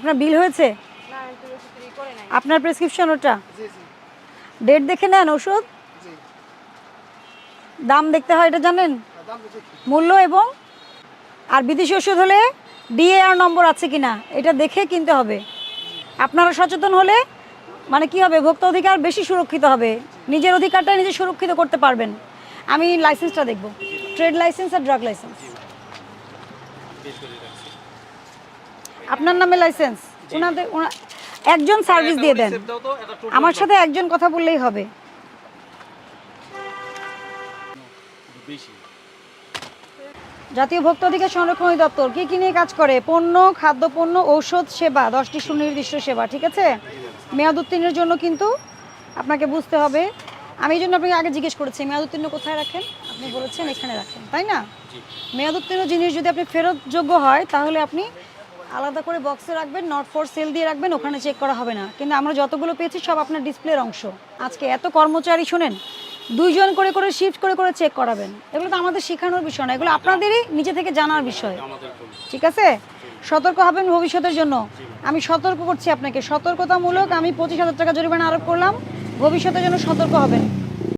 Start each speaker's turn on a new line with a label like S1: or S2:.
S1: আপনার বিল হয়েছে? আপনার প্রেসক্রিপশন ওটা? ডেট দেখে নেন ওষুধ? দাম দেখতে হয়, এটা জানেন? মূল্য এবং আর বিদেশি ওষুধ হলে ডিএআর নম্বর আছে কিনা এটা দেখে কিনতে হবে। আপনারা সচেতন হলে মানে কি হবে, ভোক্তা অধিকার বেশি সুরক্ষিত হবে, নিজের অধিকারটা নিজে সুরক্ষিত করতে পারবেন। আমি লাইসেন্সটা দেখব, ট্রেড লাইসেন্স আর ড্রাগ লাইসেন্স। আপনার নামে লাইসেন্স, ওনাদের একজন সার্ভিস দিয়ে দেন, আমার সাথে একজন কথা বললেই হবে। জাতীয় ভোক্তা অধিকার সংরক্ষণ অধিদপ্তর কী কী নিয়ে কাজ করে? পণ্য, খাদ্যপণ্য, ঔষধ, সেবা, 10টি সুনির্দিষ্ট সেবা, ঠিক আছে? মেয়াদ উত্তীর্ণের জন্য কিন্তু আপনাকে বুঝতে হবে। আমি এই জন্য আপনাকে আগে জিজ্ঞেস করেছি মেয়াদ উত্তীর্ণ কোথায় রাখেন, আপনি বলেছেন এখানে রাখেন, তাই না? মেয়াদ উত্তীর্ণ জিনিস যদি আপনি ফেরতযোগ্য হয় তাহলে আপনি আলাদা করে বক্সে রাখবেন, নট ফর সেল দিয়ে রাখবেন, ওখানে চেক করা হবে না। কিন্তু আমরা যতগুলো পেয়েছি সব আপনার ডিসপ্লের অংশ। আজকে এত কর্মচারী শোনেন, 2 জন করে করে শিফট করে করে চেক করাবেন, এগুলো তো আমাদের শেখানোর বিষয় না, এগুলো আপনাদেরই নিজে থেকে জানার বিষয়, ঠিক আছে? সতর্ক হবেন ভবিষ্যতের জন্য। আমি সতর্ক করছি আপনাকে, সতর্কতামূলক আমি 25,000 টাকা জরিমানা আরোপ করলাম, ভবিষ্যতের জন্য সতর্ক হবেন।